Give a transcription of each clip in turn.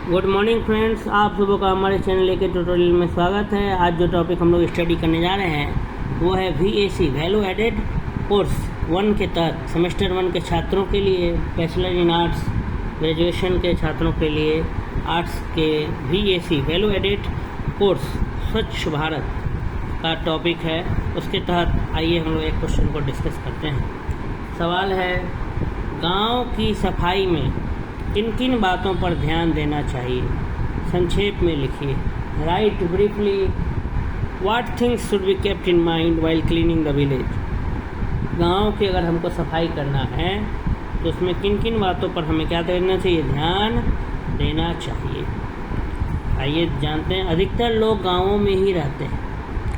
Good morning friends, आप सुबह का हमारे चैनल के ट्यूटोरियल में स्वागत है। आज जो टॉपिक हम लोग स्टडी करने जा रहे हैं वो है VAC वैल्यू एडेड कोर्स 1 के तहत सेमेस्टर 1 के छात्रों के लिए, बैचलर इन आर्ट्स ग्रेजुएशन के छात्रों के लिए आर्ट्स के VAC वैल्यू एडेड कोर्स स्वच्छ भारत का टॉपिक है। उसके तहत आइए हम लोग एक क्वेश्चन को डिस्कस करते हैं। सवाल है, गांव की सफाई में किन किन बातों पर ध्यान देना चाहिए? संक्षेप में लिखिए। Right briefly what things should be kept in mind while cleaning the village. गांव की अगर हमको सफाई करना है तो उसमें किन किन बातों पर हमें क्या देना चाहिए? ध्यान देना चाहिए। आइए जानते हैं। अधिकतर लोग गांवों में ही रहते हैं,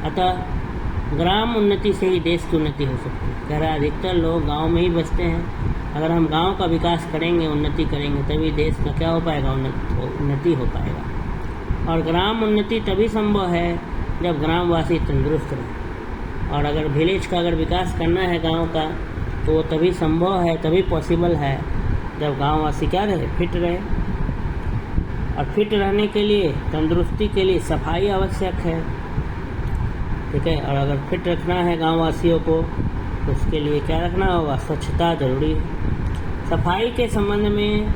अतः ग्राम उन्नति से ही देश की उन्नति हो सकती है। कह रहा है अधिकतर लोग गाँव में ही बसते हैं। अगर हम गांव का विकास करेंगे, उन्नति करेंगे, तभी देश का क्या हो पाएगा? उन्नति हो पाएगा। और ग्राम उन्नति तभी संभव है जब ग्रामवासी तंदुरुस्त रहे। और अगर विलेज का अगर विकास करना है गांव का, तो वो तभी संभव है, तभी पॉसिबल है जब गांववासी क्या रहे? फिट रहे। और फिट रहने के लिए, तंदुरुस्ती के लिए सफाई आवश्यक है। ठीक है। और अगर फिट रखना है गांववासियों को तो उसके लिए क्या रखना होगा? स्वच्छता जरूरी है। सफाई के संबंध में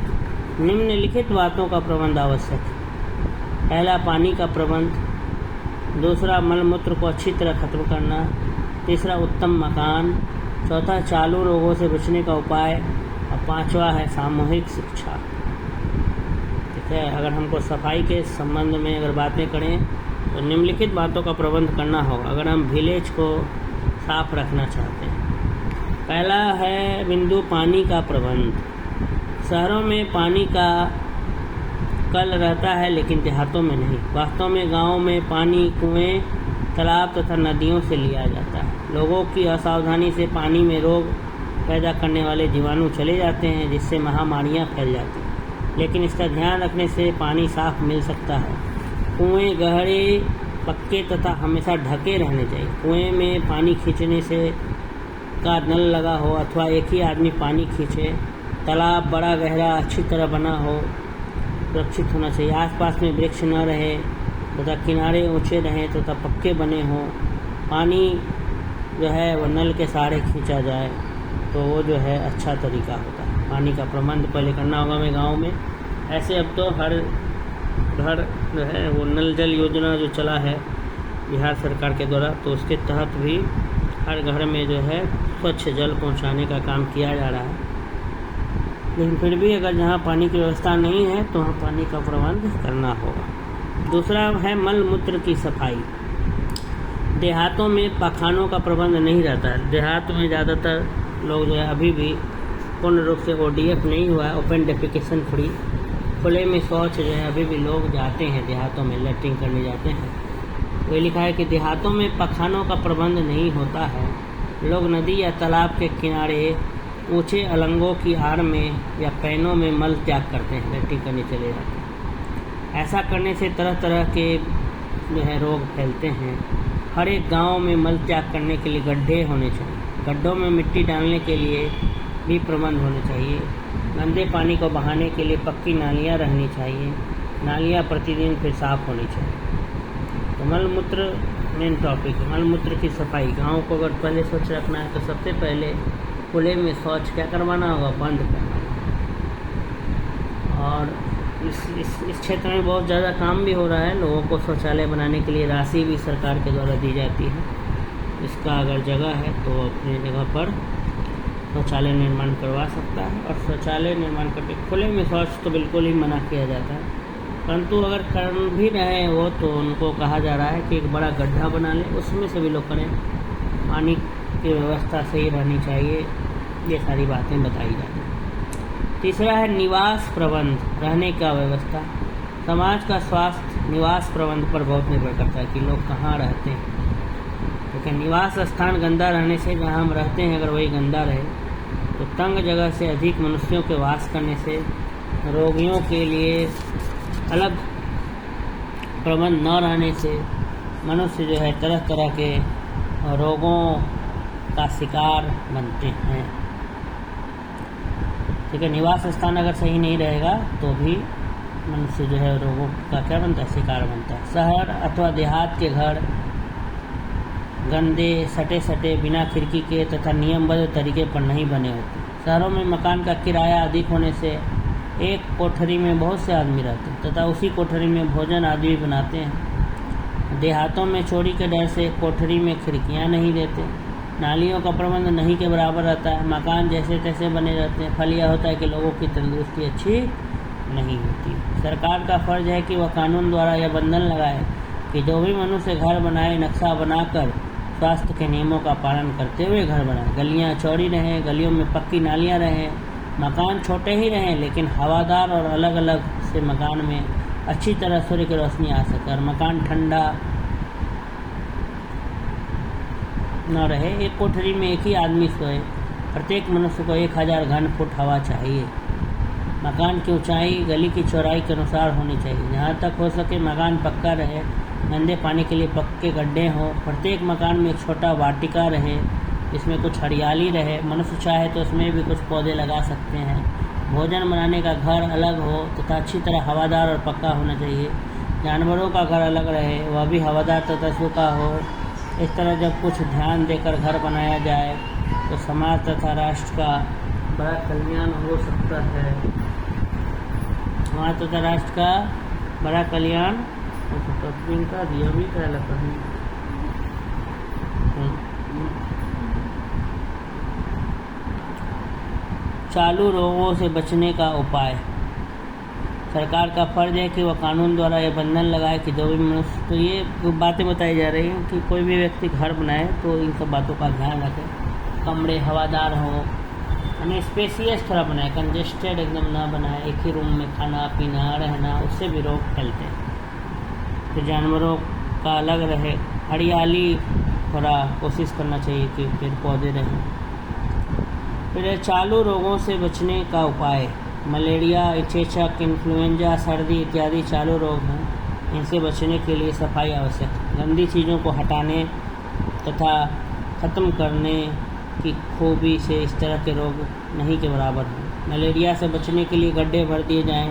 निम्नलिखित बातों का प्रबंध आवश्यक है। पहला, पानी का प्रबंध। दूसरा, मलमूत्र को अच्छी तरह खत्म करना। तीसरा, उत्तम मकान। चौथा, चालू रोगों से बचने का उपाय। और पांचवा है सामूहिक शिक्षा। ठीक है। अगर हमको सफाई के संबंध में अगर बातें करें तो निम्नलिखित बातों का प्रबंध करना होगा अगर हम विलेज को साफ रखना चाहते हैं। पहला है बिंदु, पानी का प्रबंध। शहरों में पानी का कल रहता है लेकिन देहातों में नहीं। वास्तव में गांव में पानी कुएं, तालाब तथा नदियों से लिया जाता है। लोगों की असावधानी से पानी में रोग पैदा करने वाले जीवाणु चले जाते हैं, जिससे महामारियां फैल जाती हैं। लेकिन इसका ध्यान रखने से पानी साफ मिल सकता है। कुएं गहरे, पक्के तथा हमेशा ढके रहने चाहिए। कुएं में पानी खींचने से का नल लगा हो अथवा एक ही आदमी पानी खींचे। तालाब बड़ा गहरा अच्छी तरह बना हो, सुरक्षित होना चाहिए। आसपास में वृक्ष न रहे तथा किनारे ऊंचे रहें तथा पक्के बने हों। पानी जो है वो नल के सहारे खींचा जाए तो वो जो है अच्छा तरीका होता है। पानी का प्रबंध पहले करना होगा हमें गाँव में। ऐसे अब तो हर घर जो है वो नल जल योजना जो चला है बिहार सरकार के द्वारा, तो उसके तहत भी हर घर में जो है स्वच्छ जल पहुंचाने का काम किया जा रहा है। लेकिन फिर भी अगर जहां पानी की व्यवस्था नहीं है तो वहाँ पानी का प्रबंध करना होगा। दूसरा है मल मूत्र की सफाई। देहातों में पखानों का प्रबंध नहीं रहता है। देहात में ज़्यादातर लोग जो है अभी भी पूर्ण रूप से ODF नहीं हुआ है, ओपन डेफिकेशन फ्री, खुले में शौच जो है अभी भी लोग जाते हैं देहातों में, लैट्रिन करने जाते हैं। तो ये लिखा है कि देहातों में पखानों का प्रबंध नहीं होता है। लोग नदी या तालाब के किनारे ऊंचे अलंगों की आड़ में या पैनों में मल त्याग करते हैं, लैट्रिन करने चले जाते हैं। ऐसा करने से तरह तरह के जो है रोग फैलते हैं। हर एक गांव में मल त्याग करने के लिए गड्ढे होने चाहिए। गड्ढों में मिट्टी डालने के लिए भी प्रबंध होने चाहिए। गंदे पानी को बहाने के लिए पक्की नालियाँ रहनी चाहिए। नालियाँ प्रतिदिन फिर साफ होनी चाहिए। तो मलमूत्र मेन टॉपिक है। मलमूत्र की सफाई। गांव को अगर पहले स्वच्छ रखना है तो सबसे पहले खुले में शौच क्या करवाना होगा? बंद करना होगा। और इस क्षेत्र में बहुत ज़्यादा काम भी हो रहा है। लोगों को शौचालय बनाने के लिए राशि भी सरकार के द्वारा दी जाती है। इसका अगर जगह है तो अपनी जगह पर शौचालय निर्माण करवा सकता है। और शौचालय निर्माण करके खुले में शौच तो बिल्कुल ही मना किया जाता है, परंतु अगर कर भी रहे हैं वो तो उनको कहा जा रहा है कि एक बड़ा गड्ढा बना लें, उसमें से भी लोग करें। पानी की व्यवस्था सही रहनी चाहिए। ये सारी बातें बताई जाती हैं। तीसरा है निवास प्रबंध, रहने का व्यवस्था। समाज का स्वास्थ्य निवास प्रबंध पर बहुत निर्भर करता है कि लोग कहाँ रहते हैं। लेकिन निवास स्थान गंदा रहने से, जहाँ हम रहते हैं अगर वही गंदा रहे तो तंग जगह से अधिक मनुष्यों के वास करने से रोगियों के लिए अलग प्रबंध न रहने से मनुष्य जो है तरह तरह के रोगों का शिकार बनते हैं। ठीक है। निवास स्थान अगर सही नहीं रहेगा तो भी मनुष्य जो है रोगों का क्या बनता है, शिकार बनता है। शहर अथवा देहात के घर गंदे, सटे सटे, बिना खिड़की के तथा नियमबद्ध तरीके पर नहीं बने होते। शहरों में मकान का किराया अधिक होने से एक कोठरी में बहुत से आदमी रहते हैं तथा उसी कोठरी में भोजन आदि भी बनाते हैं। देहातों में चोरी के डर से कोठरी में खिड़कियां नहीं देते। नालियों का प्रबंध नहीं के बराबर रहता है। मकान जैसे तैसे बने रहते हैं। फल यह होता है कि लोगों की तंदुरुस्ती अच्छी नहीं होती। सरकार का फर्ज है कि वह कानून द्वारा यह बंधन लगाए कि जो भी मनुष्य घर बनाए, नक्शा बनाकर स्वास्थ्य के नियमों का पालन करते हुए घर बनाए। गलियां चौड़ी रहें, गलियों में पक्की नालियां रहें, मकान छोटे ही रहें लेकिन हवादार और अलग अलग से मकान में अच्छी तरह सूर्य की रोशनी आ सके और मकान ठंडा न रहे। एक कोठरी में एक ही आदमी सोए। प्रत्येक मनुष्य को 1000 घन फुट हवा चाहिए। मकान की ऊंचाई गली की चौड़ाई के अनुसार होनी चाहिए। जहाँ तक हो सके मकान पक्का रहे। गंदे पानी के लिए पक्के गड्ढे हों। प्रत्येक मकान में एक छोटा वाटिका रहे जिसमें कुछ हरियाली रहे। मनुष्य चाहे तो उसमें भी कुछ पौधे लगा सकते हैं। भोजन बनाने का घर अलग हो तथा अच्छी तरह हवादार और पक्का होना चाहिए। जानवरों का घर अलग रहे, वह भी हवादार तथा सूखा हो। इस तरह जब कुछ ध्यान देकर घर बनाया जाए तो समाज तथा राष्ट्र का बड़ा कल्याण हो सकता है। समाज तथा राष्ट्र का बड़ा कल्याण हो सकता है। इनका दिया भी क्या लगता है। चालू रोगों से बचने का उपाय। सरकार का फर्ज है कि वह कानून द्वारा यह बंधन लगाए कि जो भी मनुष्य, तो ये बातें बताई जा रही हैं कि कोई भी व्यक्ति घर बनाए तो इन सब बातों का ध्यान रखे। कमरे हवादार हो, यानी स्पेसियस थोड़ा बनाए, कंजेस्टेड एकदम ना बनाए। एक ही रूम में खाना पीना रहना, उससे भी रोग फैलते हैं। तो जानवरों का अलग रहे। हरियाली थोड़ा कोशिश करना चाहिए कि पेड़ पौधे रहें। फिर चालू रोगों से बचने का उपाय। मलेरिया, चेचक, इन्फ्लुएंजा, सर्दी इत्यादि चालू रोग हैं। इनसे बचने के लिए सफाई आवश्यक है। गंदी चीज़ों को हटाने तथा ख़त्म करने की खूबी से इस तरह के रोग नहीं के बराबर हैं। मलेरिया से बचने के लिए गड्ढे भर दिए जाएं।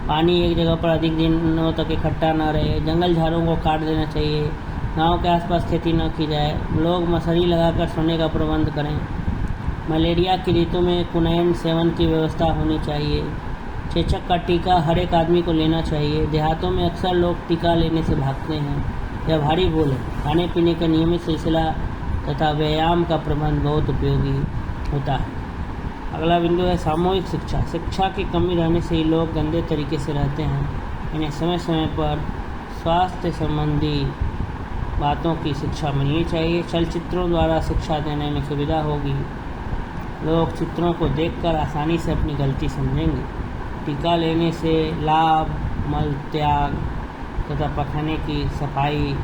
पानी एक जगह पर अधिक दिनों तक इकट्ठा न रहे। जंगल झाड़ों को काट देना चाहिए। गाँव के आसपास खेती न की जाए। लोग मशहरी लगाकर सोने का प्रबंध करें। मलेरिया की ऋतु में क्विनाइन सेवन की व्यवस्था होनी चाहिए। चेचक का टीका हर एक आदमी को लेना चाहिए। देहातों में अक्सर लोग टीका लेने से भागते हैं, यह भारी भूल है। खाने पीने का नियमित सिलसिला तथा व्यायाम का प्रबंध बहुत उपयोगी होता है। अगला बिंदु है सामूहिक शिक्षा। शिक्षा की कमी रहने से ही लोग गंदे तरीके से रहते हैं। इन्हें समय समय पर स्वास्थ्य संबंधी बातों की शिक्षा मिलनी चाहिए। चलचित्रों द्वारा शिक्षा देने में सुविधा होगी। लोग चित्रों को देखकर आसानी से अपनी गलती समझेंगे। टीका लेने से लाभ, मल त्याग तथा पखाने की सफाई,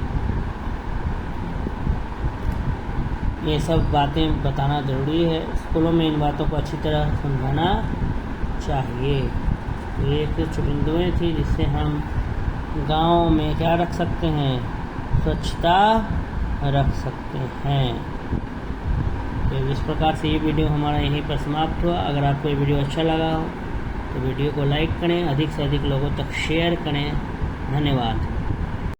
ये सब बातें बताना ज़रूरी है। स्कूलों में इन बातों को अच्छी तरह समझाना चाहिए। ये कुछ बिंदुएँ थी जिससे हम गांव में क्या रख सकते हैं, स्वच्छता रख सकते हैं। तो इस प्रकार से ये वीडियो हमारा यहीं पर समाप्त हुआ। अगर आपको ये वीडियो अच्छा लगा हो तो वीडियो को लाइक करें, अधिक से अधिक लोगों तक शेयर करें। धन्यवाद।